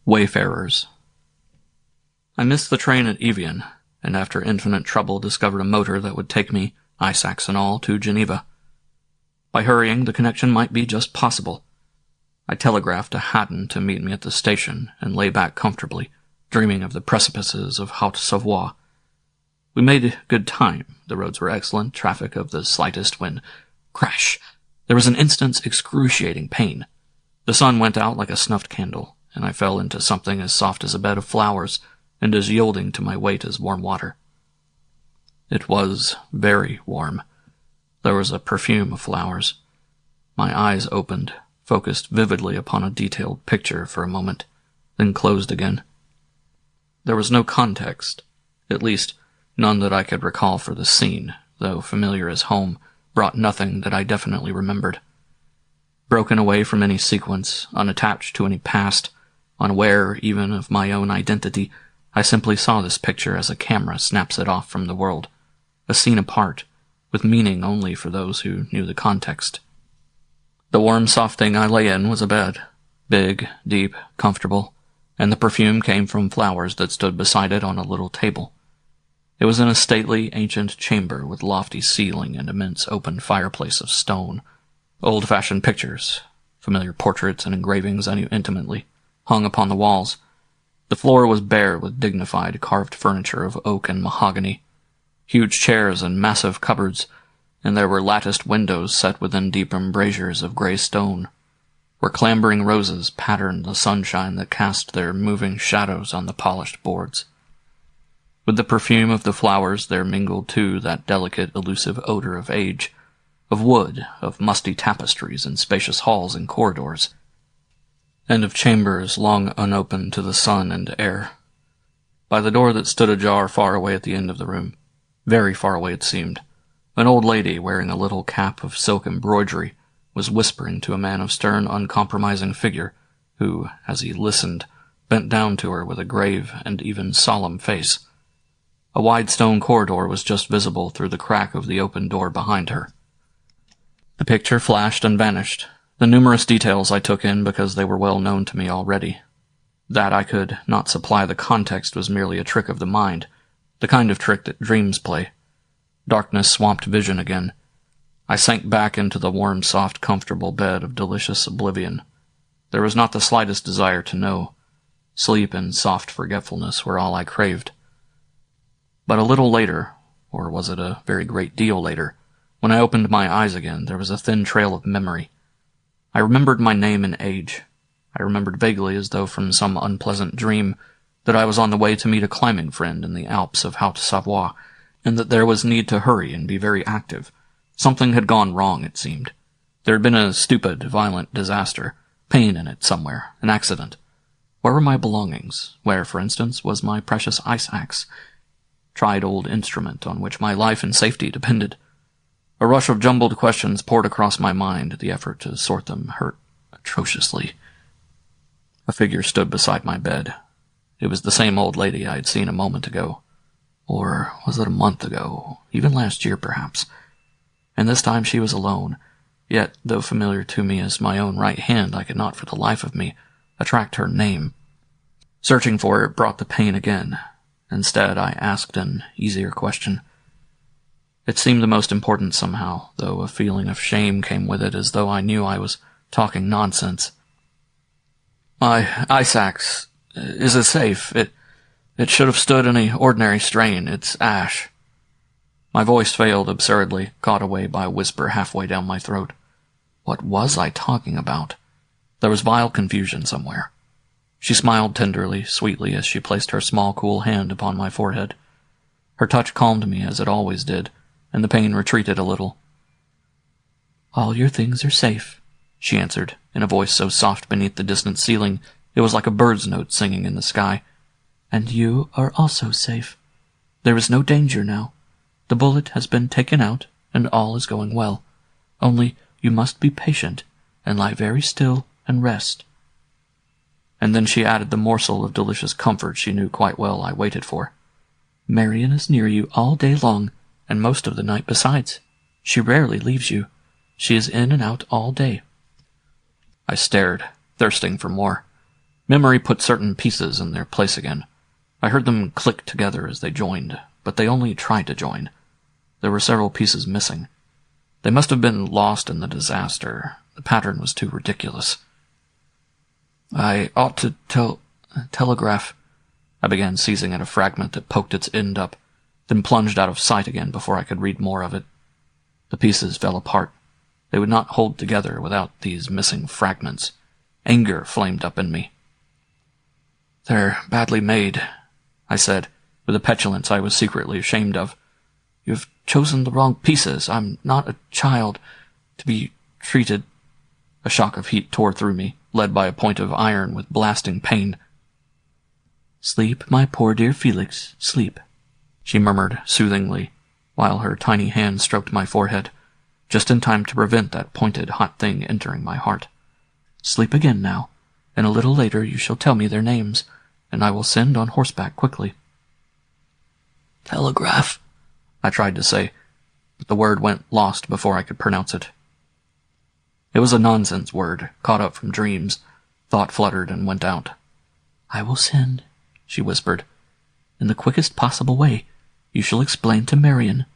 Wayfarers. I missed the train at Evian, and after infinite trouble discovered a motor that would take me, ice axe and all, to Geneva. By hurrying, the connection might be just possible. I telegraphed to Hatton to meet me at the station and lay back comfortably, dreaming of the precipices of Haute-Savoie. We made good time. The roads were excellent, traffic of the slightest when, crash, there was an instant's excruciating pain. The sun went out like a snuffed candle, and I fell into something as soft as a bed of flowers and as yielding to my weight as warm water. It was very warm. There was a perfume of flowers. My eyes opened, focused vividly upon a detailed picture for a moment, then closed again. There was no context, at least none that I could recall for the scene, though familiar as home, brought nothing that I definitely remembered. Broken away from any sequence, unattached to any past, unaware even of my own identity, I simply saw this picture as a camera snaps it off from the world, a scene apart, with meaning only for those who knew the context. The warm, soft thing I lay in was a bed, big, deep, comfortable, and the perfume came from flowers that stood beside it on a little table. It was in a stately, ancient chamber with lofty ceiling and immense open fireplace of stone. Old-fashioned pictures, familiar portraits and engravings I knew intimately, hung upon the walls. The floor was bare with dignified carved furniture of oak and mahogany, huge chairs and massive cupboards, and there were latticed windows set within deep embrasures of grey stone, where clambering roses patterned the sunshine that cast their moving shadows on the polished boards. With the perfume of the flowers there mingled too that delicate, elusive odor of age, of wood, of musty tapestries in spacious halls and corridors, and of chambers long unopened to the sun and air. By the door that stood ajar far away at the end of the room, very far away it seemed, an old lady wearing a little cap of silk embroidery was whispering to a man of stern, uncompromising figure, who, as he listened, bent down to her with a grave and even solemn face. A wide stone corridor was just visible through the crack of the open door behind her. The picture flashed and vanished. The numerous details I took in because they were well known to me already. That I could not supply the context was merely a trick of the mind, the kind of trick that dreams play. Darkness swamped vision again. I sank back into the warm, soft, comfortable bed of delicious oblivion. There was not the slightest desire to know. Sleep and soft forgetfulness were all I craved. But a little later, or was it a very great deal later, when I opened my eyes again, there was a thin trail of memory. I remembered my name and age. I remembered vaguely, as though from some unpleasant dream, that I was on the way to meet a climbing friend in the Alps of Haute-Savoie, and that there was need to hurry and be very active. Something had gone wrong, it seemed. There had been a stupid, violent disaster, pain in it somewhere, an accident. Where were my belongings? Where, for instance, was my precious ice axe? Tried old instrument on which my life and safety depended. A rush of jumbled questions poured across my mind. The effort to sort them hurt atrociously. A figure stood beside my bed. It was the same old lady I had seen a moment ago. Or was it a month ago? Even last year, perhaps. And this time she was alone. Yet, though familiar to me as my own right hand, I could not for the life of me attract her name. Searching for it brought the pain again. Instead, I asked an easier question. It seemed the most important somehow, though a feeling of shame came with it, as though I knew I was talking nonsense. My ice axe, is it safe? It should have stood any ordinary strain. It's ash. My voice failed absurdly, caught away by a whisper halfway down my throat. What was I talking about? There was vile confusion somewhere. She smiled tenderly, sweetly, as she placed her small, cool hand upon my forehead. Her touch calmed me, as it always did, and the pain retreated a little. "All your things are safe," she answered, in a voice so soft beneath the distant ceiling it was like a bird's note singing in the sky. "And you are also safe. There is no danger now. The bullet has been taken out, and all is going well. Only you must be patient, and lie very still and rest." And then she added the morsel of delicious comfort she knew quite well I waited for. "Marion is near you all day long, and most of the night besides. She rarely leaves you. She is in and out all day." I stared, thirsting for more. Memory put certain pieces in their place again. I heard them click together as they joined, but they only tried to join. There were several pieces missing. They must have been lost in the disaster. The pattern was too ridiculous. I ought to telegraph. I began seizing at a fragment that poked its end up, then plunged out of sight again before I could read more of it. The pieces fell apart. They would not hold together without these missing fragments. Anger flamed up in me. "They're badly made," I said, with a petulance I was secretly ashamed of. "You've chosen the wrong pieces. I'm not a child to be treated—" A shock of heat tore through me, led by a point of iron with blasting pain. "Sleep, my poor dear Felix, sleep," she murmured soothingly, while her tiny hand stroked my forehead, just in time to prevent that pointed hot thing entering my heart. "Sleep again now, and a little later you shall tell me their names, and I will send on horseback quickly." "Telegraph," I tried to say, but the word went lost before I could pronounce it. It was a nonsense word, caught up from dreams. Thought fluttered and went out. "I will send," she whispered, "in the quickest possible way. You shall explain to Marion.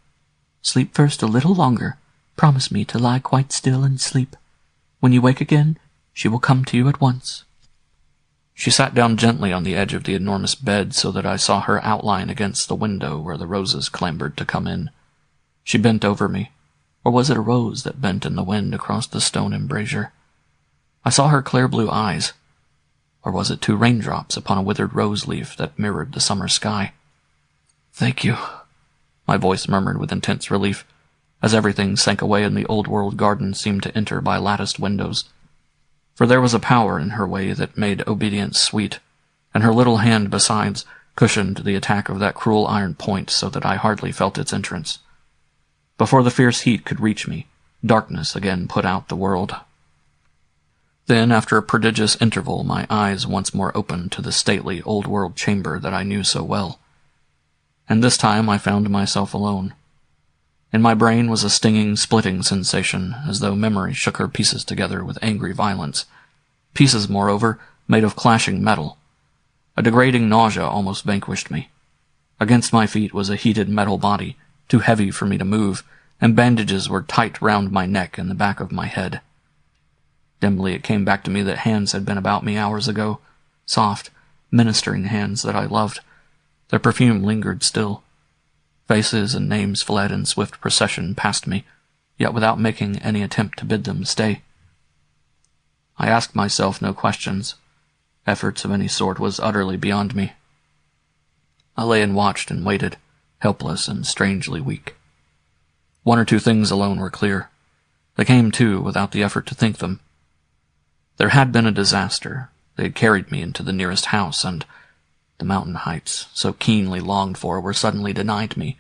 Sleep first a little longer. Promise me to lie quite still and sleep. When you wake again, she will come to you at once." She sat down gently on the edge of the enormous bed so that I saw her outline against the window where the roses clambered to come in. She bent over me. Or was it a rose that bent in the wind across the stone embrasure? I saw her clear blue eyes. Or was it 2 raindrops upon a withered rose leaf that mirrored the summer sky? "Thank you," my voice murmured with intense relief, as everything sank away in the old-world garden seemed to enter by latticed windows. For there was a power in her way that made obedience sweet, and her little hand, besides, cushioned the attack of that cruel iron point so that I hardly felt its entrance. Before the fierce heat could reach me, darkness again put out the world. Then, after a prodigious interval, my eyes once more opened to the stately old-world chamber that I knew so well. And this time I found myself alone. In my brain was a stinging, splitting sensation, as though memory shook her pieces together with angry violence. Pieces, moreover, made of clashing metal. A degrading nausea almost vanquished me. Against my feet was a heated metal body, too heavy for me to move, and bandages were tight round my neck and the back of my head. Dimly it came back to me that hands had been about me hours ago, soft, ministering hands that I loved. Their perfume lingered still. Faces and names fled in swift procession past me, yet without making any attempt to bid them stay. I asked myself no questions. Efforts of any sort was utterly beyond me. I lay and watched and waited, helpless and strangely weak. 1 or 2 things alone were clear. They came, too, without the effort to think them. There had been a disaster. They had carried me into the nearest house, and the mountain heights, so keenly longed for, were suddenly denied me.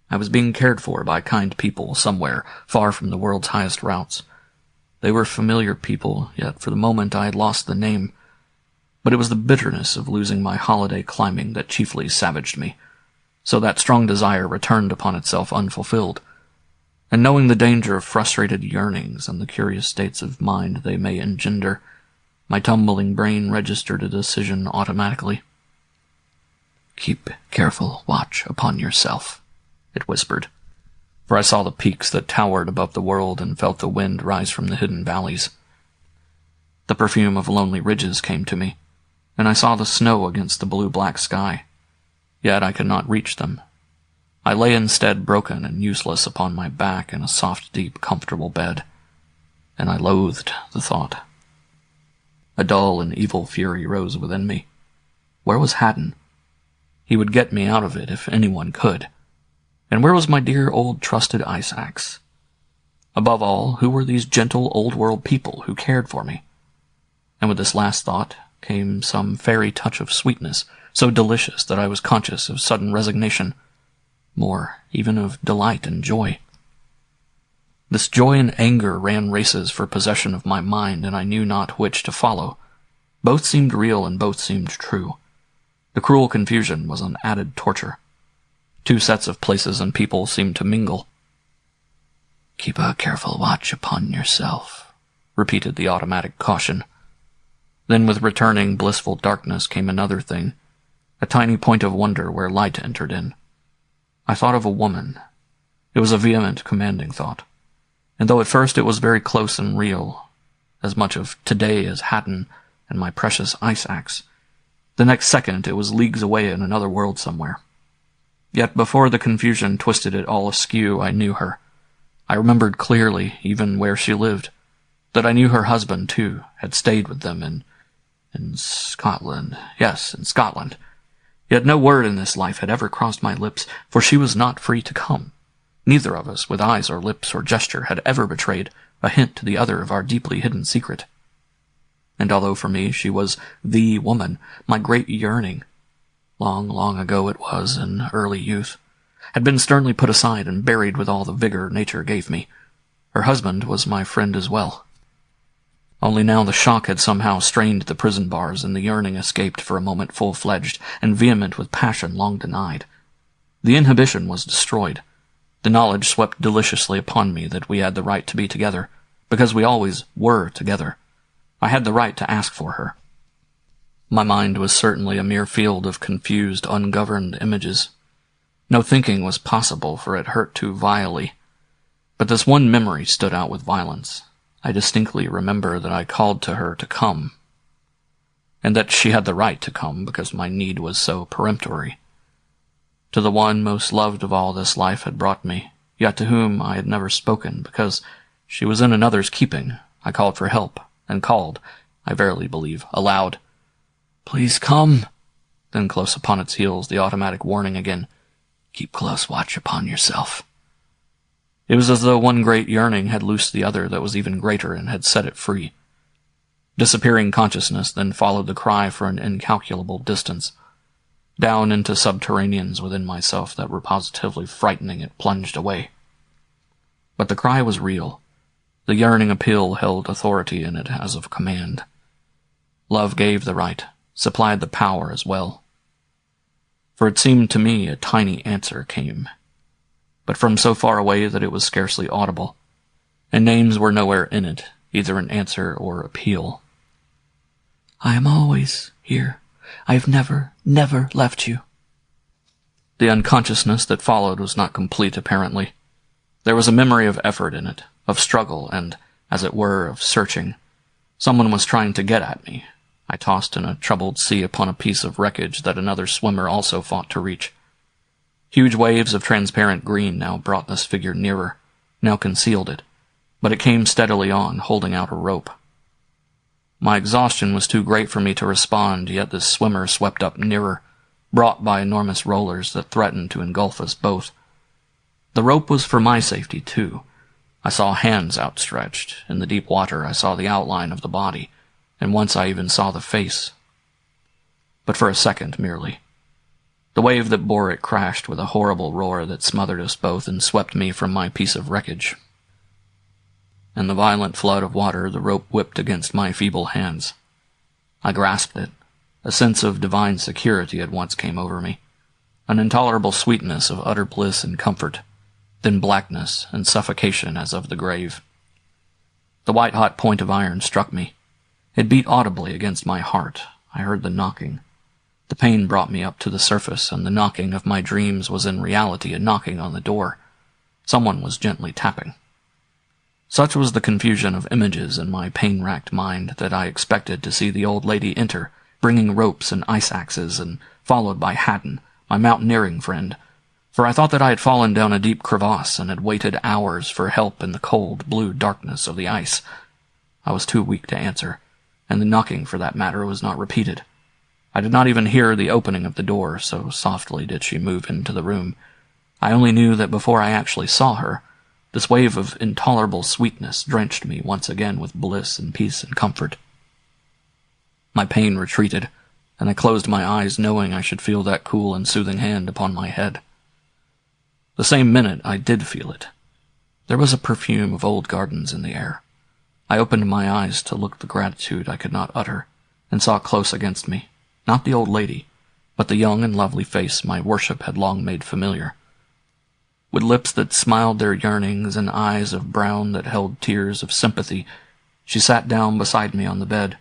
I was being cared for by kind people somewhere, far from the world's highest routes. They were familiar people, yet for the moment I had lost the name. But it was the bitterness of losing my holiday climbing that chiefly savaged me. So that strong desire returned upon itself unfulfilled. And knowing the danger of frustrated yearnings and the curious states of mind they may engender, my tumbling brain registered a decision automatically. "Keep careful watch upon yourself," it whispered, for I saw the peaks that towered above the world and felt the wind rise from the hidden valleys. The perfume of lonely ridges came to me, and I saw the snow against the blue-black sky. Yet I could not reach them. I lay instead broken and useless upon my back in a soft, deep, comfortable bed, and I loathed the thought. A dull and evil fury rose within me. Where was Haddon? He would get me out of it if anyone could. And where was my dear old trusted ice axe? Above all, who were these gentle old-world people who cared for me? And with this last thought came some fairy touch of sweetness, so delicious that I was conscious of sudden resignation, more even of delight and joy. This joy and anger ran races for possession of my mind, and I knew not which to follow. Both seemed real and both seemed true. The cruel confusion was an added torture. 2 sets of places and people seemed to mingle. "Keep a careful watch upon yourself," repeated the automatic caution. Then with returning blissful darkness came another thing, a tiny point of wonder where light entered in. I thought of a woman. It was a vehement, commanding thought. And though at first it was very close and real, as much of today as Hatton and my precious ice axe, the next second it was leagues away in another world somewhere. Yet before the confusion twisted it all askew, I knew her. I remembered clearly, even where she lived, that I knew her husband, too, had stayed with them in Scotland. Yes, in Scotland. Yet no word in this life had ever crossed my lips, for she was not free to come. Neither of us, with eyes or lips or gesture, had ever betrayed a hint to the other of our deeply hidden secret. And although for me she was the woman, my great yearning, long, long ago it was, in early youth, had been sternly put aside and buried with all the vigor nature gave me. Her husband was my friend as well. Only now the shock had somehow strained the prison bars, and the yearning escaped for a moment full-fledged and vehement with passion long denied. The inhibition was destroyed. The knowledge swept deliciously upon me that we had the right to be together, because we always were together. I had the right to ask for her. My mind was certainly a mere field of confused, ungoverned images. No thinking was possible, for it hurt too vilely. But this one memory stood out with violence. I distinctly remember that I called to her to come, and that she had the right to come because my need was so peremptory. To the one most loved of all this life had brought me, yet to whom I had never spoken because she was in another's keeping, I called for help, and called, I verily believe, aloud, "Please come!" Then close upon its heels the automatic warning again, "Keep close watch upon yourself." It was as though one great yearning had loosed the other that was even greater and had set it free. Disappearing consciousness then followed the cry for an incalculable distance. Down into subterraneans within myself that were positively frightening it plunged away. But the cry was real. The yearning appeal held authority in it as of command. Love gave the right, supplied the power as well. For it seemed to me a tiny answer came, but from so far away that it was scarcely audible, and names were nowhere in it, either an answer or appeal. "I am always here. I have never, never left you." The unconsciousness that followed was not complete, apparently. There was a memory of effort in it, of struggle, and, as it were, of searching. Someone was trying to get at me. I tossed in a troubled sea upon a piece of wreckage that another swimmer also fought to reach. Huge waves of transparent green now brought this figure nearer, now concealed it, but it came steadily on, holding out a rope. My exhaustion was too great for me to respond, yet this swimmer swept up nearer, brought by enormous rollers that threatened to engulf us both. The rope was for my safety, too. I saw hands outstretched. In the deep water I saw the outline of the body, and once I even saw the face. But for a second merely. The wave that bore it crashed with a horrible roar that smothered us both and swept me from my piece of wreckage. In the violent flood of water, the rope whipped against my feeble hands. I grasped it. A sense of divine security at once came over me, an intolerable sweetness of utter bliss and comfort, then blackness and suffocation as of the grave. The white-hot point of iron struck me. It beat audibly against my heart. I heard the knocking. The pain brought me up to the surface, and the knocking of my dreams was in reality a knocking on the door. Someone was gently tapping. Such was the confusion of images in my pain-racked mind that I expected to see the old lady enter, bringing ropes and ice axes, and followed by Hatton, my mountaineering friend, for I thought that I had fallen down a deep crevasse and had waited hours for help in the cold, blue darkness of the ice. I was too weak to answer, and the knocking, for that matter, was not repeated. I did not even hear the opening of the door, so softly did she move into the room. I only knew that before I actually saw her, this wave of intolerable sweetness drenched me once again with bliss and peace and comfort. My pain retreated, and I closed my eyes knowing I should feel that cool and soothing hand upon my head. The same minute I did feel it. There was a perfume of old gardens in the air. I opened my eyes to look the gratitude I could not utter, and saw close against me, not the old lady, but the young and lovely face my worship had long made familiar. With lips that smiled their yearnings and eyes of brown that held tears of sympathy, she sat down beside me on the bed.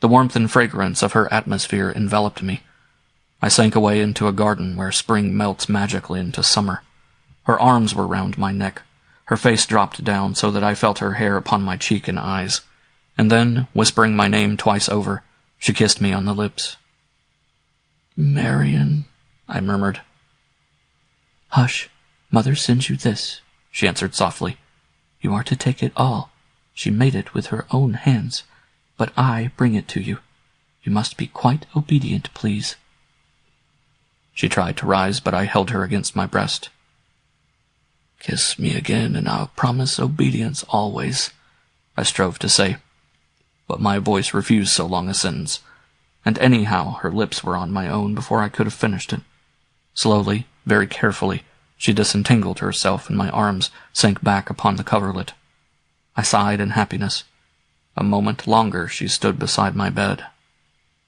The warmth and fragrance of her atmosphere enveloped me. I sank away into a garden where spring melts magically into summer. Her arms were round my neck. Her face dropped down so that I felt her hair upon my cheek and eyes. And then, whispering my name twice over, she kissed me on the lips. "Marion," I murmured. "Hush. Mother sends you this," she answered softly. "You are to take it all. She made it with her own hands, but I bring it to you. You must be quite obedient, please." She tried to rise, but I held her against my breast. "Kiss me again, and I'll promise obedience always," I strove to say. But my voice refused so long a sentence, and anyhow her lips were on my own before I could have finished it. Slowly, very carefully, she disentangled herself, and my arms sank back upon the coverlet. I sighed in happiness. A moment longer she stood beside my bed,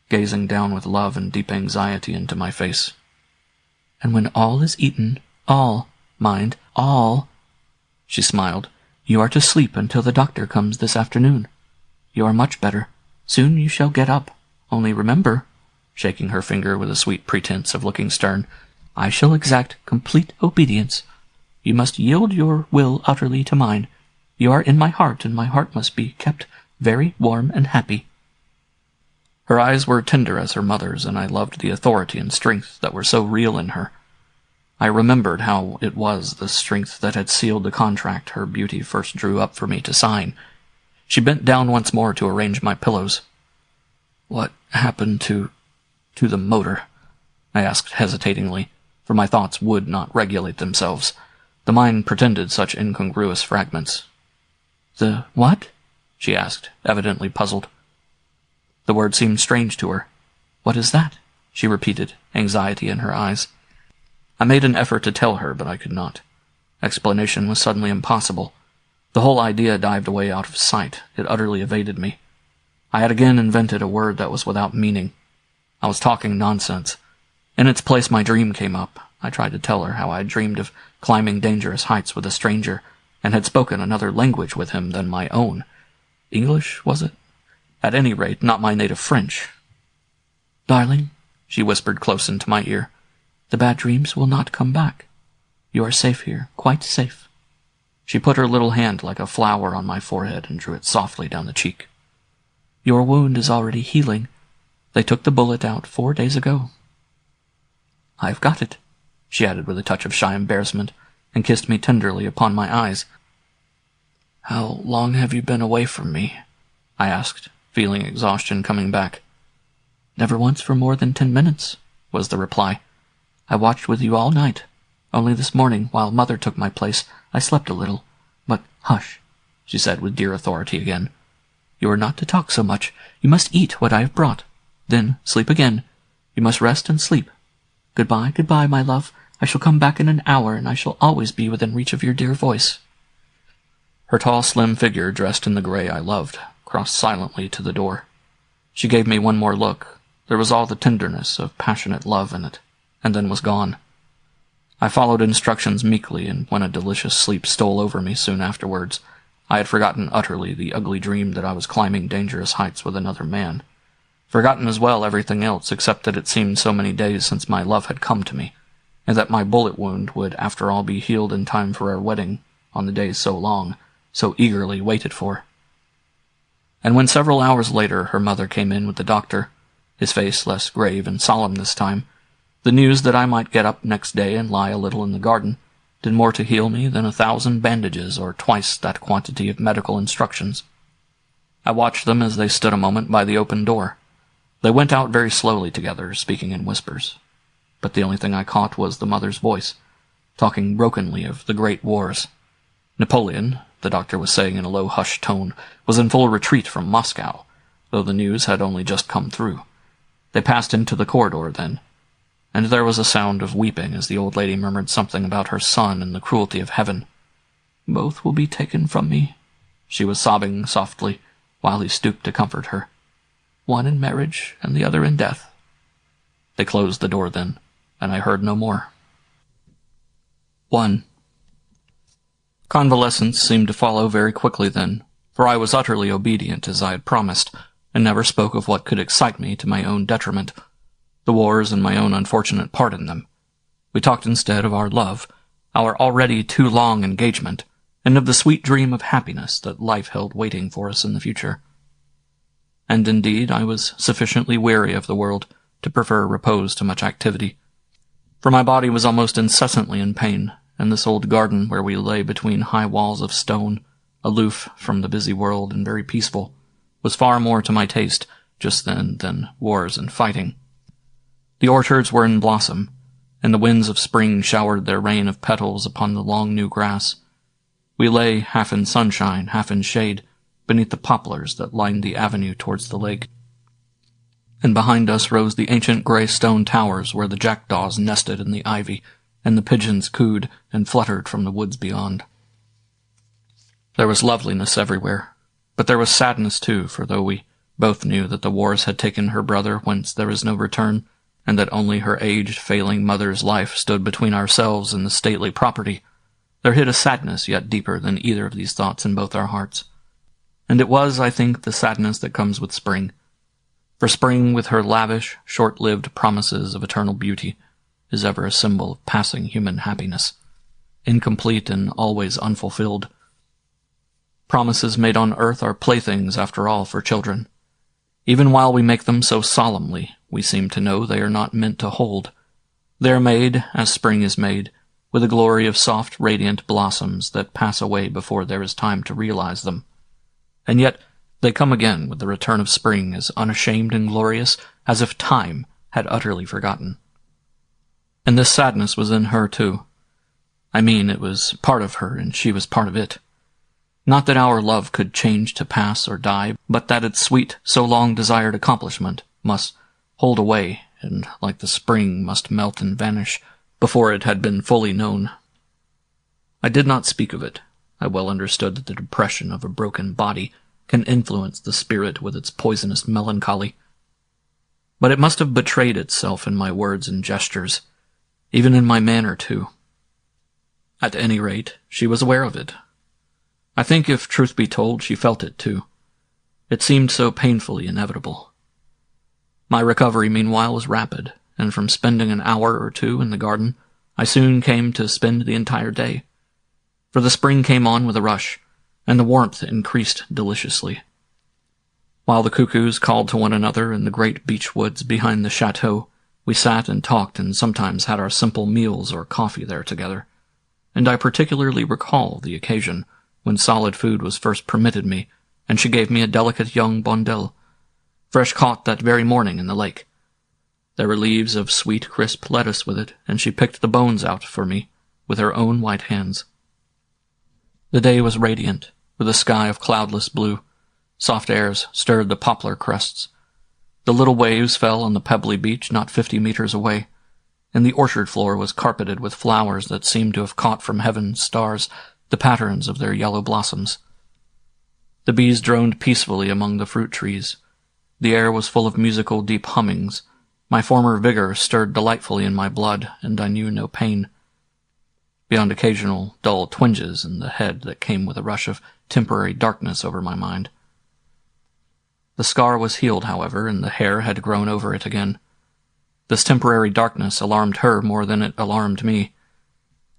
gazing down with love and deep anxiety into my face. "And when all is eaten, all, mind, all," she smiled, "you are to sleep until the doctor comes this afternoon. You are much better. Soon you shall get up. Only remember," shaking her finger with a sweet pretense of looking stern, "I shall exact complete obedience. You must yield your will utterly to mine. You are in my heart, and my heart must be kept very warm and happy." Her eyes were tender as her mother's, and I loved the authority and strength that were so real in her. I remembered how it was the strength that had sealed the contract her beauty first drew up for me to sign. She bent down once more to arrange my pillows. "What happened to the motor?" I asked hesitatingly, for my thoughts would not regulate themselves. The mind pretended such incongruous fragments. "The what?" she asked, evidently puzzled. The word seemed strange to her. "What is that?" she repeated, anxiety in her eyes. I made an effort to tell her, but I could not. Explanation was suddenly impossible. The whole idea dived away out of sight. It utterly evaded me. I had again invented a word that was without meaning. I was talking nonsense. In its place my dream came up. I tried to tell her how I had dreamed of climbing dangerous heights with a stranger, and had spoken another language with him than my own. English, was it? At any rate, not my native French. "Darling," she whispered close into my ear, "the bad dreams will not come back. You are safe here, quite safe." She put her little hand like a flower on my forehead and drew it softly down the cheek. "Your wound is already healing. They took the bullet out 4 days ago." "I've got it," she added with a touch of shy embarrassment, and kissed me tenderly upon my eyes. "How long have you been away from me?" I asked, feeling exhaustion coming back. "Never once for more than 10 minutes," was the reply. "I watched with you all night. Only this morning, while Mother took my place, I slept a little. But hush," she said with dear authority again. "You are not to talk so much. You must eat what I have brought. Then sleep again. You must rest and sleep. Goodbye, goodbye, my love. I shall come back in an hour, and I shall always be within reach of your dear voice." Her tall, slim figure, dressed in the gray I loved, crossed silently to the door. She gave me one more look. There was all the tenderness of passionate love in it, and then was gone. I followed instructions meekly, and when a delicious sleep stole over me soon afterwards, I had forgotten utterly the ugly dream that I was climbing dangerous heights with another man. Forgotten as well everything else, except that it seemed so many days since my love had come to me, and that my bullet wound would after all be healed in time for our wedding on the days so long, so eagerly waited for. And when several hours later her mother came in with the doctor, his face less grave and solemn this time, the news that I might get up next day and lie a little in the garden did more to heal me than 1,000 bandages or twice that quantity of medical instructions. I watched them as they stood a moment by the open door. They went out very slowly together, speaking in whispers. But the only thing I caught was the mother's voice, talking brokenly of the great wars. Napoleon, the doctor was saying in a low, hushed tone, was in full retreat from Moscow, though the news had only just come through. They passed into the corridor then, and there was a sound of weeping as the old lady murmured something about her son and the cruelty of heaven. "Both will be taken from me," she was sobbing softly, while he stooped to comfort her. "One in marriage and the other in death." They closed the door then, and I heard no more. 1. Convalescence seemed to follow very quickly then, for I was utterly obedient as I had promised, and never spoke of what could excite me to my own detriment, the wars and my own unfortunate part in them. We talked instead of our love, our already too long engagement, and of the sweet dream of happiness that life held waiting for us in the future. And indeed, I was sufficiently weary of the world to prefer repose to much activity, for my body was almost incessantly in pain, and this old garden where we lay between high walls of stone, aloof from the busy world and very peaceful, was far more to my taste just then than wars and fighting. The orchards were in blossom, and the winds of spring showered their rain of petals upon the long new grass. We lay, half in sunshine, half in shade, beneath the poplars that lined the avenue towards the lake. And behind us rose the ancient gray stone towers where the jackdaws nested in the ivy, and the pigeons cooed and fluttered from the woods beyond. There was loveliness everywhere, but there was sadness too, for though we both knew that the wars had taken her brother whence there is no return, and that only her aged, failing mother's life stood between ourselves and the stately property, there hid a sadness yet deeper than either of these thoughts in both our hearts. And it was, I think, the sadness that comes with spring. For spring, with her lavish, short-lived promises of eternal beauty, is ever a symbol of passing human happiness, incomplete and always unfulfilled. Promises made on earth are playthings, after all, for children. Even while we make them so solemnly, we seem to know they are not meant to hold. They are made, as spring is made, with a glory of soft, radiant blossoms that pass away before there is time to realize them. And yet they come again with the return of spring as unashamed and glorious as if time had utterly forgotten. And this sadness was in her too. I mean, it was part of her, and she was part of it. Not that our love could change to pass or die, but that its sweet, so long desired accomplishment must hold away, and like the spring must melt and vanish before it had been fully known. I did not speak of it. I well understood that the depression of a broken body can influence the spirit with its poisonous melancholy. But it must have betrayed itself in my words and gestures, even in my manner too. At any rate, she was aware of it. I think, if truth be told, she felt it too. It seemed so painfully inevitable. My recovery, meanwhile, was rapid, and from spending an hour or two in the garden, I soon came to spend the entire day. For the spring came on with a rush, and the warmth increased deliciously. While the cuckoos called to one another in the great beech woods behind the chateau, we sat and talked and sometimes had our simple meals or coffee there together, and I particularly recall the occasion when solid food was first permitted me, and she gave me a delicate young bondel, fresh caught that very morning in the lake. There were leaves of sweet, crisp lettuce with it, and she picked the bones out for me with her own white hands. The day was radiant, with a sky of cloudless blue. Soft airs stirred the poplar crests. The little waves fell on the pebbly beach not 50 meters away, and the orchard floor was carpeted with flowers that seemed to have caught from heaven's stars the patterns of their yellow blossoms. The bees droned peacefully among the fruit trees. The air was full of musical, deep hummings. My former vigor stirred delightfully in my blood, and I knew no pain, beyond occasional dull twinges in the head that came with a rush of temporary darkness over my mind. The scar was healed, however, and the hair had grown over it again. This temporary darkness alarmed her more than it alarmed me.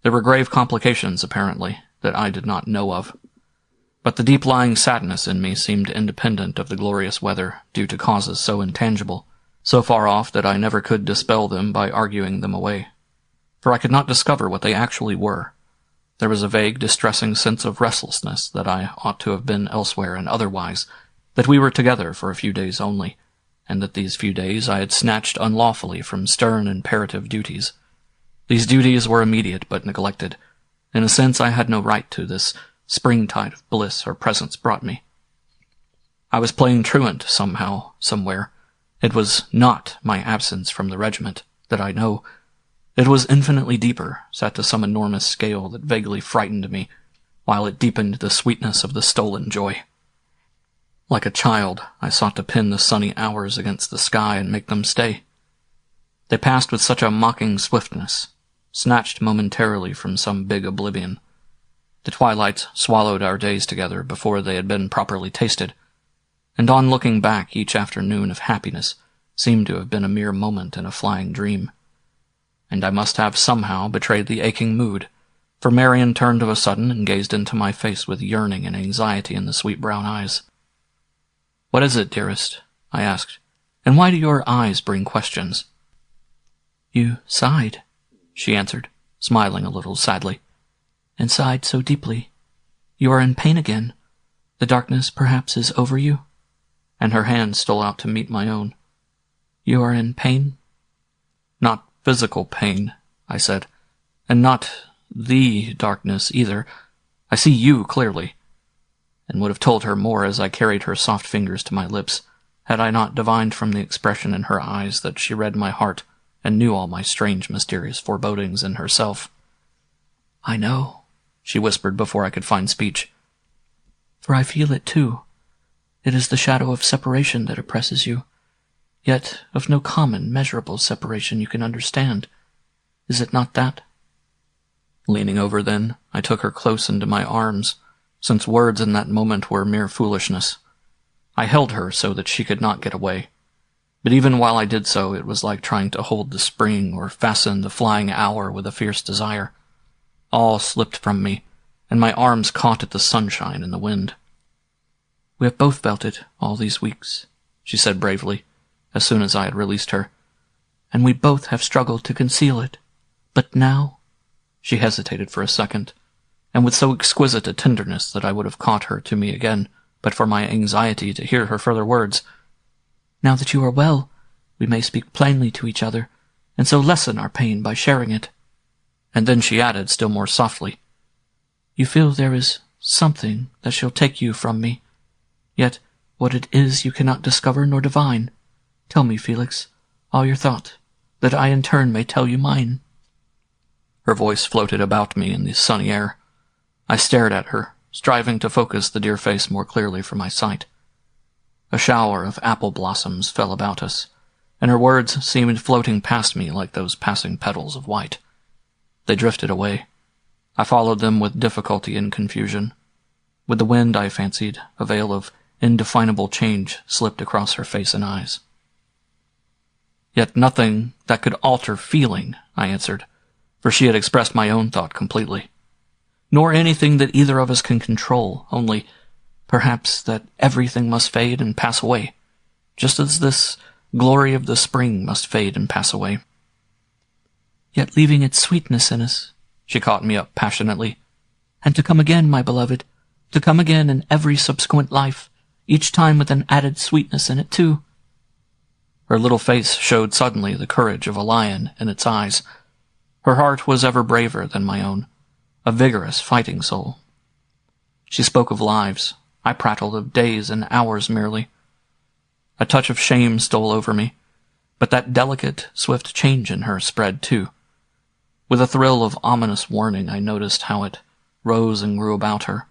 There were grave complications, apparently, that I did not know of. But the deep-lying sadness in me seemed independent of the glorious weather, due to causes so intangible, so far off that I never could dispel them by arguing them away. For I could not discover what they actually were. There was a vague, distressing sense of restlessness that I ought to have been elsewhere and otherwise, that we were together for a few days only, and that these few days I had snatched unlawfully from stern imperative duties. These duties were immediate but neglected. In a sense, I had no right to this springtide of bliss her presence brought me. I was playing truant somehow, somewhere. It was not my absence from the regiment, that I know. It was infinitely deeper, set to some enormous scale that vaguely frightened me, while it deepened the sweetness of the stolen joy. Like a child, I sought to pin the sunny hours against the sky and make them stay. They passed with such a mocking swiftness, snatched momentarily from some big oblivion. The twilights swallowed our days together before they had been properly tasted, and on looking back, each afternoon of happiness seemed to have been a mere moment in a flying dream. And I must have somehow betrayed the aching mood, for Marian turned of a sudden and gazed into my face with yearning and anxiety in the sweet brown eyes. "What is it, dearest?" I asked, "and why do your eyes bring questions?" "You sighed," she answered, smiling a little sadly, "and sighed so deeply. You are in pain again. The darkness perhaps is over you?" And her hand stole out to meet my own. "You are in pain?" "Not physical pain," I said, "and not the darkness either. I see you clearly," and would have told her more as I carried her soft fingers to my lips, had I not divined from the expression in her eyes that she read my heart and knew all my strange, mysterious forebodings in herself. "I know," she whispered before I could find speech, "for I feel it too. It is the shadow of separation that oppresses you, yet of no common, measurable separation you can understand. Is it not that?" Leaning over then, I took her close into my arms, since words in that moment were mere foolishness. I held her so that she could not get away, but even while I did so, it was like trying to hold the spring or fasten the flying hour with a fierce desire. All slipped from me, and my arms caught at the sunshine and the wind. "We have both felt it all these weeks," she said bravely, as soon as I had released her, "and we both have struggled to conceal it. But now—" She hesitated for a second, and with so exquisite a tenderness that I would have caught her to me again, but for my anxiety to hear her further words. "Now that you are well, we may speak plainly to each other, and so lessen our pain by sharing it." And then she added, still more softly, "You feel there is something that shall take you from me, yet what it is you cannot discover nor divine. Tell me, Felix, all your thought, that I in turn may tell you mine." Her voice floated about me in the sunny air. I stared at her, striving to focus the dear face more clearly for my sight. A shower of apple blossoms fell about us, and her words seemed floating past me like those passing petals of white. They drifted away. I followed them with difficulty and confusion. With the wind, I fancied, a veil of indefinable change slipped across her face and eyes. "Yet nothing that could alter feeling," I answered, for she had expressed my own thought completely. "Nor anything that either of us can control, only, perhaps, that everything must fade and pass away, just as this glory of the spring must fade and pass away." "Yet leaving its sweetness in us," she caught me up passionately, "and to come again, my beloved, to come again in every subsequent life, each time with an added sweetness in it too." Her little face showed suddenly the courage of a lion in its eyes. Her heart was ever braver than my own, a vigorous fighting soul. She spoke of lives. I prattled of days and hours merely. A touch of shame stole over me, but that delicate, swift change in her spread too. With a thrill of ominous warning, I noticed how it rose and grew about her.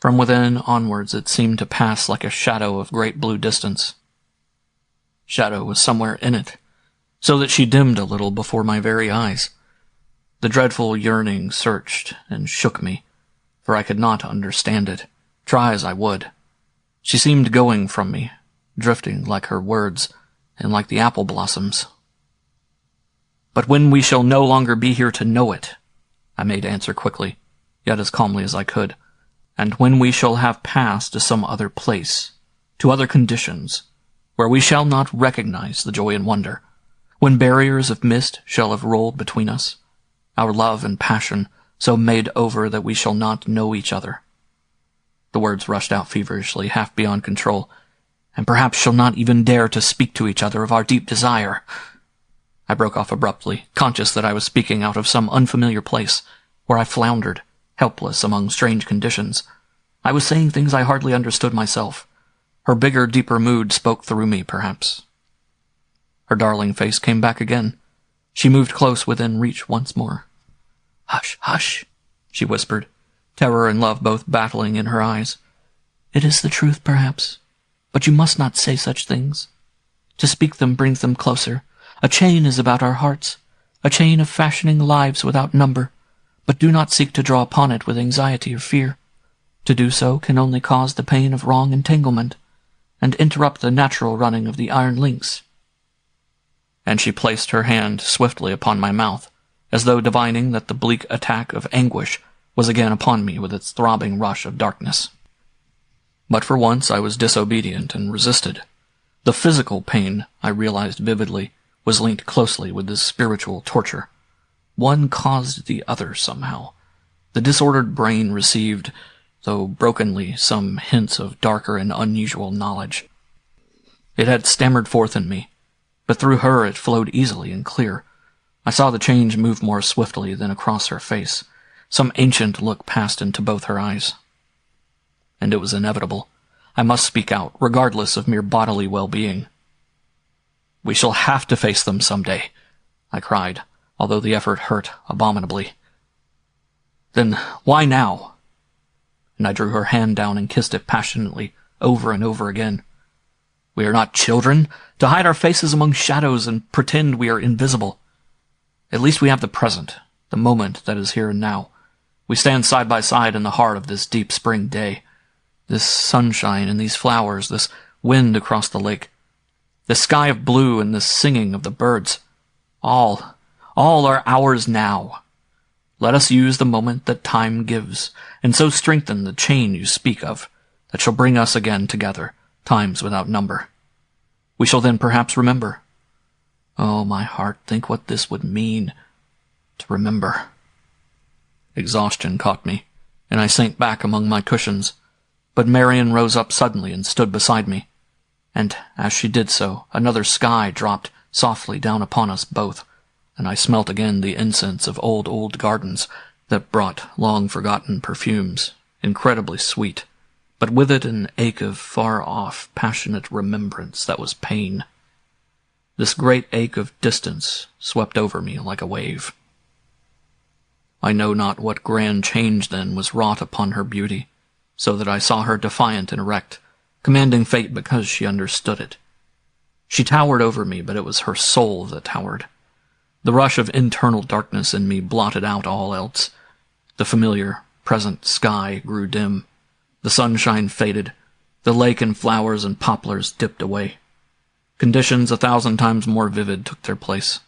From within onwards it seemed to pass like a shadow of great blue distance. Shadow was somewhere in it, so that she dimmed a little before my very eyes. The dreadful yearning searched and shook me, for I could not understand it, try as I would. She seemed going from me, drifting like her words, and like the apple blossoms. "But when we shall no longer be here to know it," I made answer quickly, yet as calmly as I could, "and when we shall have passed to some other place, to other conditions, where we shall not recognize the joy and wonder, when barriers of mist shall have rolled between us, our love and passion so made over that we shall not know each other." The words rushed out feverishly, half beyond control, "and perhaps shall not even dare to speak to each other of our deep desire." I broke off abruptly, conscious that I was speaking out of some unfamiliar place, where I floundered, helpless among strange conditions. I was saying things I hardly understood myself. Her bigger, deeper mood spoke through me, perhaps. Her darling face came back again. She moved close within reach once more. "Hush, hush," she whispered, terror and love both battling in her eyes. "It is the truth, perhaps, but you must not say such things. To speak them brings them closer. A chain is about our hearts, a chain of fashioning lives without number, but do not seek to draw upon it with anxiety or fear. To do so can only cause the pain of wrong entanglement. and interrupt the natural running of the iron links." And she placed her hand swiftly upon my mouth, as though divining that the bleak attack of anguish was again upon me with its throbbing rush of darkness. But for once I was disobedient and resisted. The physical pain, I realized vividly, was linked closely with this spiritual torture. One caused the other somehow. The disordered brain received, though brokenly, some hints of darker and unusual knowledge. It had stammered forth in me, but through her it flowed easily and clear. I saw the change move more swiftly than across her face. Some ancient look passed into both her eyes. And it was inevitable. I must speak out, regardless of mere bodily well-being. "We shall have to face them someday," I cried, although the effort hurt abominably. "Then why now?" And I drew her hand down and kissed it passionately, over and over again. "We are not children, to hide our faces among shadows and pretend we are invisible. At least we have the present, the moment that is here and now. We stand side by side in the heart of this deep spring day. This sunshine and these flowers, this wind across the lake, this sky of blue and this singing of the birds. All are ours now. Let us use the moment that time gives, and so strengthen the chain you speak of, that shall bring us again together, times without number. We shall then perhaps remember. Oh, my heart, think what this would mean, to remember." Exhaustion caught me, and I sank back among my cushions, but Marian rose up suddenly and stood beside me, and as she did so, another sky dropped softly down upon us both, and I smelt again the incense of old gardens that brought long-forgotten perfumes, incredibly sweet, but with it an ache of far-off, passionate remembrance that was pain. This great ache of distance swept over me like a wave. I know not what grand change then was wrought upon her beauty, so that I saw her defiant and erect, commanding fate because she understood it. She towered over me, but it was her soul that towered. The rush of internal darkness in me blotted out all else. The familiar, present sky grew dim. The sunshine faded. The lake and flowers and poplars dipped away. Conditions 1,000 times more vivid took their place.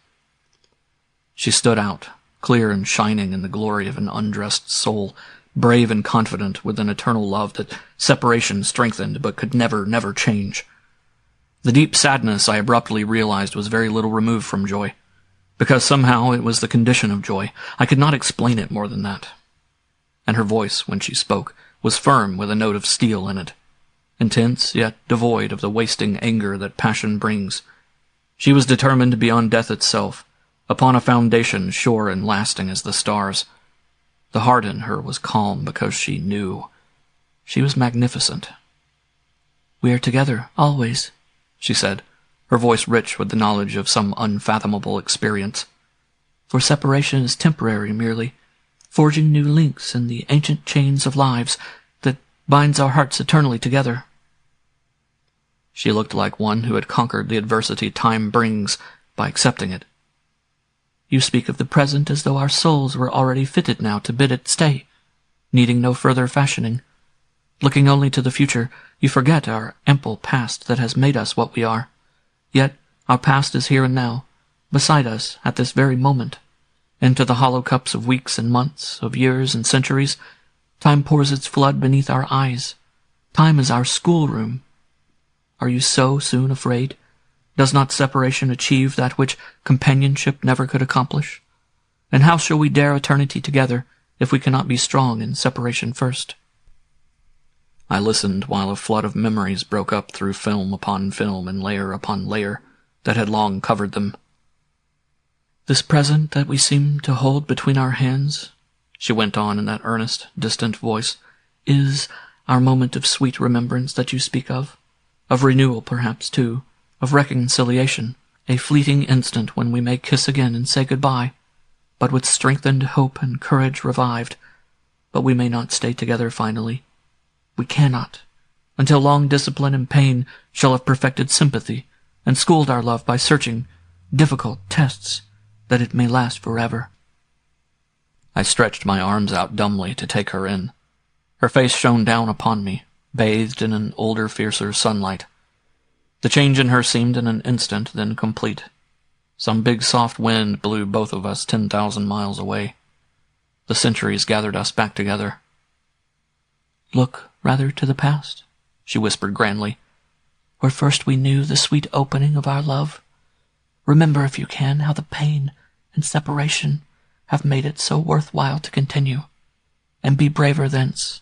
She stood out, clear and shining in the glory of an undressed soul, brave and confident with an eternal love that separation strengthened but could never change. The deep sadness I abruptly realized was very little removed from joy, because somehow it was the condition of joy. I could not explain it more than that. And her voice, when she spoke, was firm with a note of steel in it, intense yet devoid of the wasting anger that passion brings. She was determined beyond death itself, upon a foundation sure and lasting as the stars. The heart in her was calm because she knew. She was magnificent. "We are together, always," she said, her voice rich with the knowledge of some unfathomable experience. "For separation is temporary merely, forging new links in the ancient chains of lives that binds our hearts eternally together." She looked like one who had conquered the adversity time brings by accepting it. "You speak of the present as though our souls were already fitted now to bid it stay, needing no further fashioning. Looking only to the future, you forget our ample past that has made us what we are. Yet our past is here and now, beside us at this very moment. Into the hollow cups of weeks and months, of years and centuries, time pours its flood beneath our eyes. Time is our schoolroom. Are you so soon afraid? Does not separation achieve that which companionship never could accomplish? And how shall we dare eternity together if we cannot be strong in separation first?" I listened while a flood of memories broke up through film upon film and layer upon layer that had long covered them. "This present that we seem to hold between our hands," she went on in that earnest, distant voice, "is our moment of sweet remembrance that you speak of renewal perhaps, too, of reconciliation, a fleeting instant when we may kiss again and say goodbye, but with strengthened hope and courage revived. But we may not stay together finally. We cannot, until long discipline and pain shall have perfected sympathy and schooled our love by searching, difficult tests, that it may last forever." I stretched my arms out dumbly to take her in. Her face shone down upon me, bathed in an older, fiercer sunlight, The change in her seemed in an instant, then complete. Some big soft wind blew both of us 10,000 miles away. The centuries gathered us back together. "Look rather to the past," she whispered grandly, "where first we knew the sweet opening of our love. Remember, if you can, how the pain and separation have made it so worthwhile to continue, and be braver thence."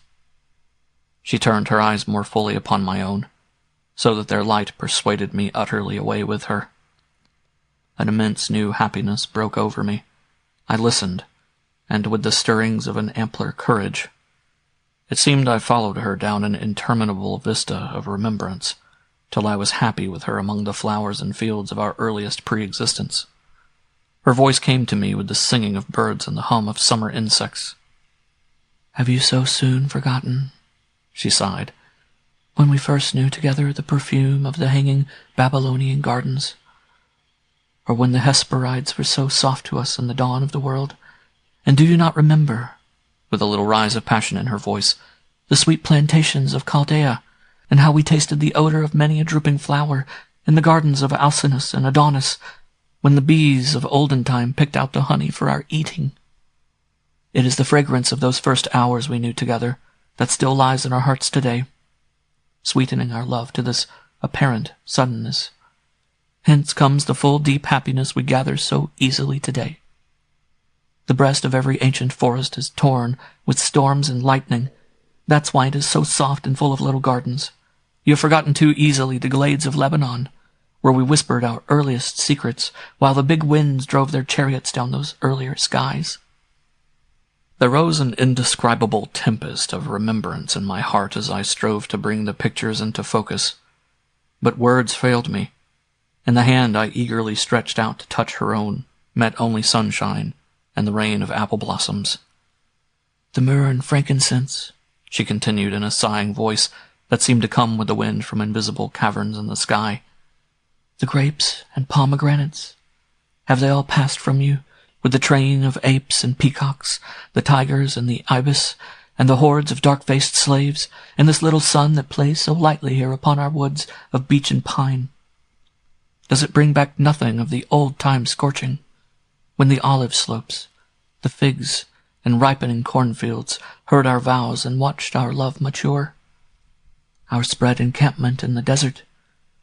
She turned her eyes more fully upon my own, so that their light persuaded me utterly away with her. An immense new happiness broke over me. I listened, and with the stirrings of an ampler courage. It seemed I followed her down an interminable vista of remembrance, till I was happy with her among the flowers and fields of our earliest pre-existence. Her voice came to me with the singing of birds and the hum of summer insects. "Have you so soon forgotten," she sighed, "when we first knew together the perfume of the hanging Babylonian gardens? Or when the Hesperides were so soft to us in the dawn of the world? And do you not remember," with a little rise of passion in her voice, "the sweet plantations of Chaldea, and how we tasted the odor of many a drooping flower in the gardens of Alcinous and Adonis, when the bees of olden time picked out the honey for our eating? It is the fragrance of those first hours we knew together that still lies in our hearts today, sweetening our love to this apparent suddenness. Hence comes the full deep happiness we gather so easily today. The breast of every ancient forest is torn with storms and lightning. That's why it is so soft and full of little gardens. You have forgotten too easily the glades of Lebanon, where we whispered our earliest secrets, while the big winds drove their chariots down those earlier skies." There rose an indescribable tempest of remembrance in my heart as I strove to bring the pictures into focus. But words failed me, and the hand I eagerly stretched out to touch her own met only sunshine and the rain of apple blossoms. "The myrrh and frankincense," she continued in a sighing voice that seemed to come with the wind from invisible caverns in the sky. "the grapes and pomegranates, have they all passed from you, with the train of apes and peacocks, the tigers and the ibis, and the hordes of dark-faced slaves, and this little sun that plays so lightly here upon our woods of beech and pine? Does it bring back nothing of the old-time scorching, when the olive slopes, the figs, and ripening cornfields heard our vows and watched our love mature? Our spread encampment in the desert,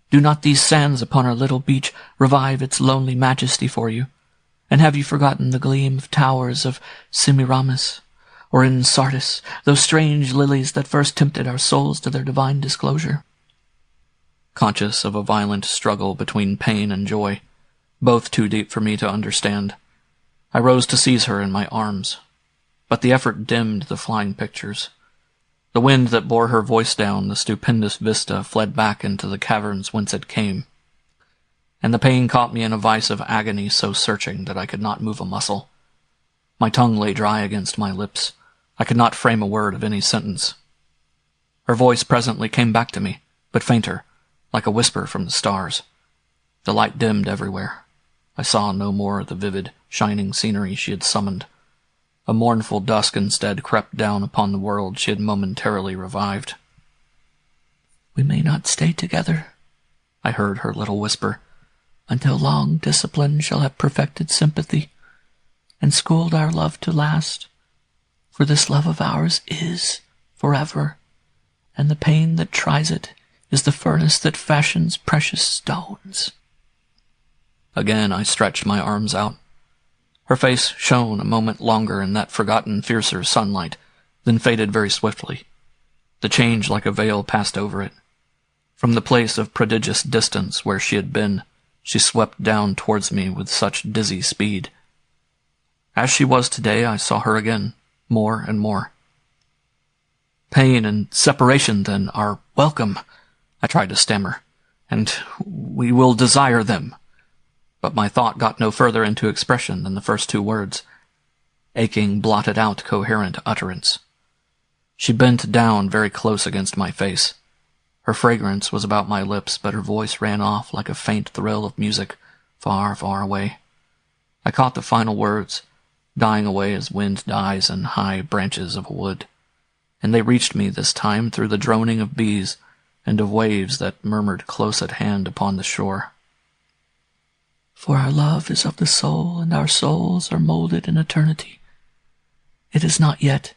do not these sands upon our little beach revive its lonely majesty for you? And have you forgotten the gleam of towers of Semiramis, or in Sardis, those strange lilies that first tempted our souls to their divine disclosure?" Conscious of a violent struggle between pain and joy, both too deep for me to understand, I rose to seize her in my arms, but the effort dimmed the flying pictures. The wind that bore her voice down the stupendous vista fled back into the caverns whence it came, and the pain caught me in a vice of agony so searching that I could not move a muscle. My tongue lay dry against my lips. I could not frame a word of any sentence. Her voice presently came back to me, but fainter, like a whisper from the stars. The light dimmed everywhere. I saw no more of the vivid, shining scenery she had summoned. A mournful dusk instead crept down upon the world she had momentarily revived. "We may not stay together," I heard her little whisper, "until long discipline shall have perfected sympathy, and schooled our love to last. For this love of ours is forever, and the pain that tries it is the furnace that fashions precious stones." Again I stretched my arms out. Her face shone a moment longer in that forgotten fiercer sunlight, then faded very swiftly. The change like a veil passed over it. From the place of prodigious distance where she had been, she swept down towards me with such dizzy speed. As she was today, I saw her again, more and more. "Pain and separation, then, are welcome," I tried to stammer, "and we will desire them." But my thought got no further into expression than the first two words. Aching blotted out coherent utterance. She bent down very close against my face. Her fragrance was about my lips, but her voice ran off like a faint thrill of music, far, far away. I caught the final words, dying away as wind dies in high branches of a wood, and they reached me this time through the droning of bees and of waves that murmured close at hand upon the shore. For our love is of the soul, and our souls are molded in eternity. It is not yet,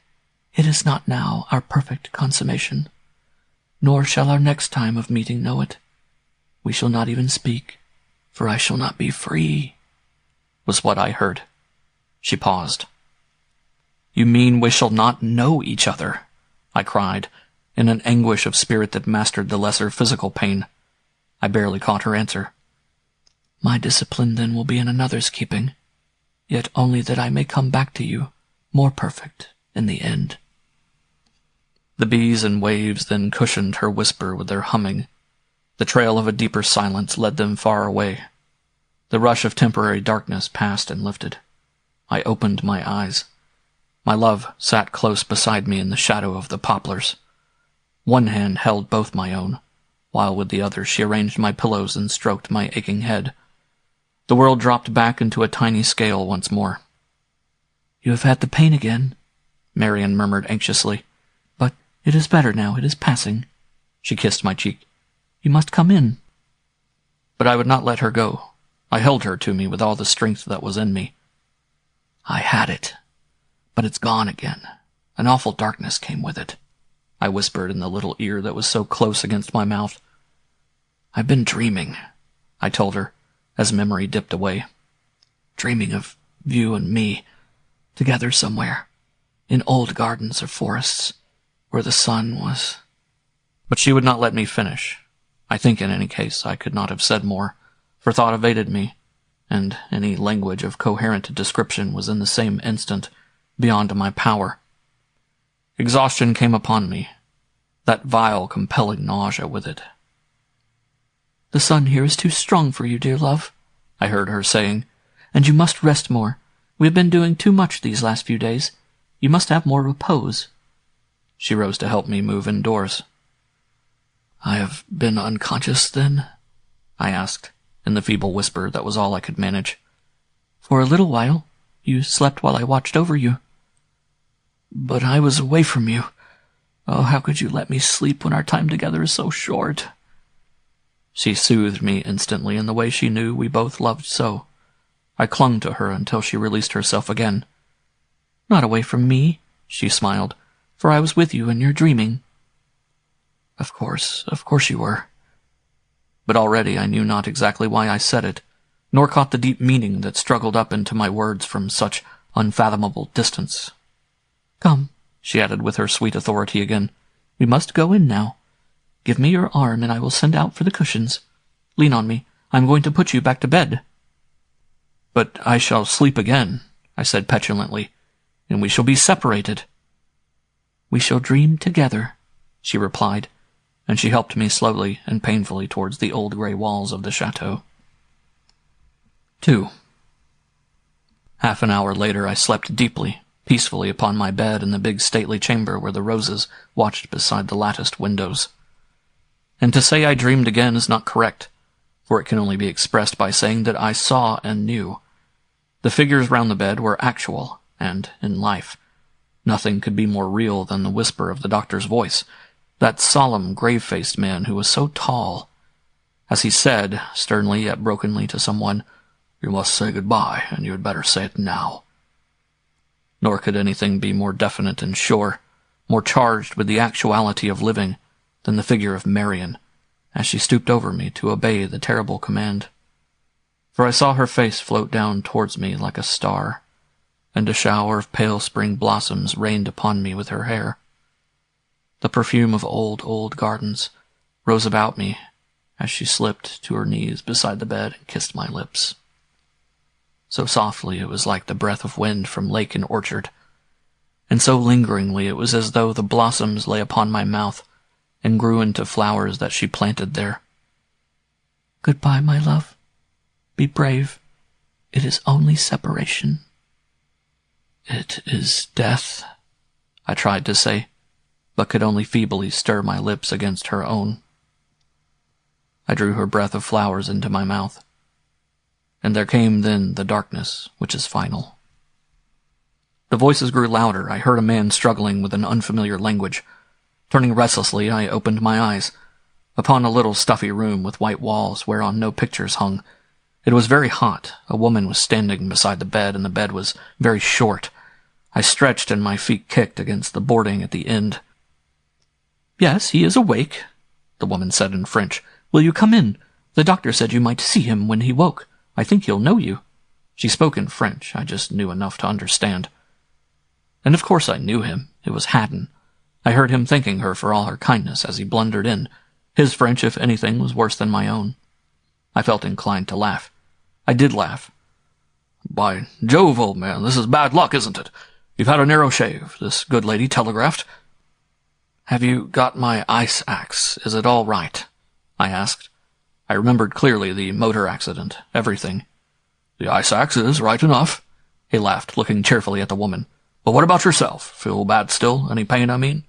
it is not now, our perfect consummation, nor shall our next time of meeting know it. We shall not even speak, for I shall not be free, was what I heard. She paused. You mean we shall not know each other? I cried, in an anguish of spirit that mastered the lesser physical pain. I barely caught her answer. My discipline then will be in another's keeping, yet only that I may come back to you, more perfect in the end. The bees and waves then cushioned her whisper with their humming. The trail of a deeper silence led them far away. The rush of temporary darkness passed and lifted. I opened my eyes. My love sat close beside me in the shadow of the poplars. One hand held both my own, while with the other she arranged my pillows and stroked my aching head. The world dropped back into a tiny scale once more. You have had the pain again, Marian murmured anxiously. But it is better now, it is passing. She kissed my cheek. You must come in. But I would not let her go. I held her to me with all the strength that was in me. I had it, but it's gone again. An awful darkness came with it, I whispered in the little ear that was so close against my mouth. I've been dreaming, I told her, as memory dipped away. Dreaming of you and me, together somewhere, in old gardens or forests, where the sun was... But she would not let me finish. I think in any case I could not have said more, for thought evaded me, and any language of coherent description was in the same instant beyond my power. Exhaustion came upon me, that vile, compelling nausea with it. The sun here is too strong for you, dear love, I heard her saying, and you must rest more. We have been doing too much these last few days. You must have more repose. She rose to help me move indoors. I have been unconscious, then? I asked, in the feeble whisper that was all I could manage. For a little while. You slept while I watched over you. But I was away from you. Oh, how could you let me sleep when our time together is so short? She soothed me instantly in the way she knew we both loved so. I clung to her until she released herself again. Not away from me, she smiled, for I was with you in your dreaming. Of course you were. But already I knew not exactly why I said it, nor caught the deep meaning that struggled up into my words from such unfathomable distance. Come, she added with her sweet authority again. We must go in now. Give me your arm and I will send out for the cushions. Lean on me. I'm going to put you back to bed. But I shall sleep again, I said petulantly, and we shall be separated. We shall dream together, she replied, and she helped me slowly and painfully towards the old grey walls of the chateau. 2. Half an hour later I slept deeply, peacefully upon my bed in the big stately chamber where the roses watched beside the latticed windows. And to say I dreamed again is not correct, for it can only be expressed by saying that I saw and knew. The figures round the bed were actual, and in life. Nothing could be more real than the whisper of the doctor's voice, that solemn, grave-faced man who was so tall. As he said, sternly yet brokenly to someone, "You must say goodbye, and you had better say it now." Nor could anything be more definite and sure, more charged with the actuality of living, than the figure of Marian, as she stooped over me to obey the terrible command. For I saw her face float down towards me like a star, and a shower of pale spring blossoms rained upon me with her hair. The perfume of old gardens rose about me as she slipped to her knees beside the bed and kissed my lips. So softly it was like the breath of wind from lake and orchard, and so lingeringly it was as though the blossoms lay upon my mouth and grew into flowers that she planted there. Goodbye, my love. Be brave. It is only separation. It is death, I tried to say, but could only feebly stir my lips against her own. I drew her breath of flowers into my mouth, and there came then the darkness which is final. The voices grew louder. I heard a man struggling with an unfamiliar language. Turning restlessly, I opened my eyes. upon a little stuffy room with white walls whereon no pictures hung. It was very hot. A woman was standing beside the bed, and the bed was very short. I stretched, and my feet kicked against the boarding at the end. "Yes, he is awake," the woman said in French. "Will you come in? The doctor said you might see him when he woke. I think he'll know you." She spoke in French. I just knew enough to understand. And of course I knew him. It was Haddon. I heard him thanking her for all her kindness as he blundered in. His French, if anything, was worse than my own. I felt inclined to laugh. I did laugh. "By Jove, old man, this is bad luck, isn't it? You've had a narrow shave. This good lady telegraphed." "Have you got my ice axe? Is it all right?" I asked. I remembered clearly the motor accident, everything. "The ice axe is right enough," he laughed, looking cheerfully at the woman. "But what about yourself? Feel bad still? Any pain, I mean?"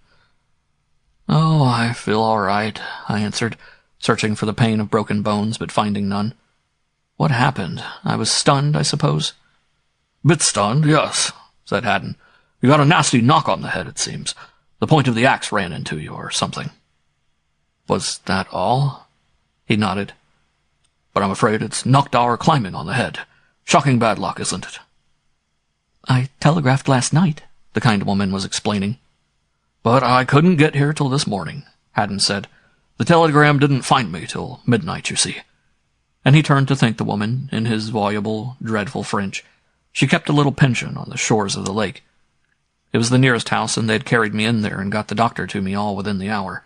"Oh, I feel all right," I answered, searching for the pain of broken bones, but finding none. "What happened? I was stunned, I suppose?" "Bit stunned, yes," said Haddon. "You got a nasty knock on the head, it seems. The point of the axe ran into you, or something." "Was that all?" He nodded. "But I'm afraid it's knocked our climbing on the head. Shocking bad luck, isn't it?" "I telegraphed last night," the kind woman was explaining. "But I couldn't get here till this morning," Haddon said. "The telegram didn't find me till midnight, you see." And he turned to thank the woman in his voluble, dreadful French. She kept a little pension on the shores of the lake. It was the nearest house, and they'd carried me in there and got the doctor to me all within the hour.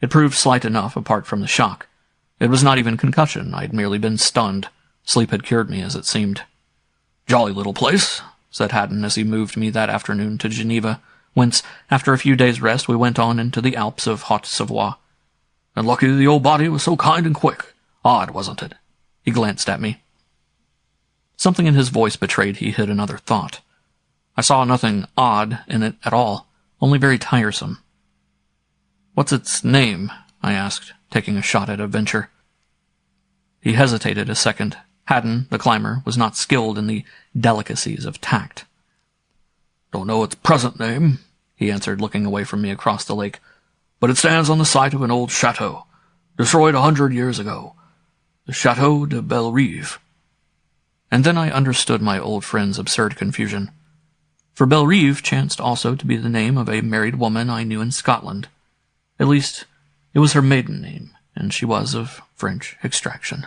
It proved slight enough apart from the shock. It was not even concussion. I'd merely been stunned. Sleep had cured me, as it seemed. "Jolly little place," said Haddon as he moved me that afternoon to Geneva, whence, after a few days' rest, we went on into the Alps of Haute-Savoie. "And lucky the old body was so kind and quick. Odd, wasn't it?" He glanced at me. Something in his voice betrayed he hid another thought. I saw nothing odd in it at all, only very tiresome. "What's its name?" I asked, taking a shot at a venture. He hesitated a second. Haddon, the climber, was not skilled in the delicacies of tact. "Don't know its present name," he answered, looking away from me across the lake, "but it stands on the site of an old chateau, destroyed 100 years ago. The Chateau de Bellerive." And then I understood my old friend's absurd confusion. For Bellerive chanced also to be the name of a married woman I knew in Scotland. At least, it was her maiden name, and she was of French extraction.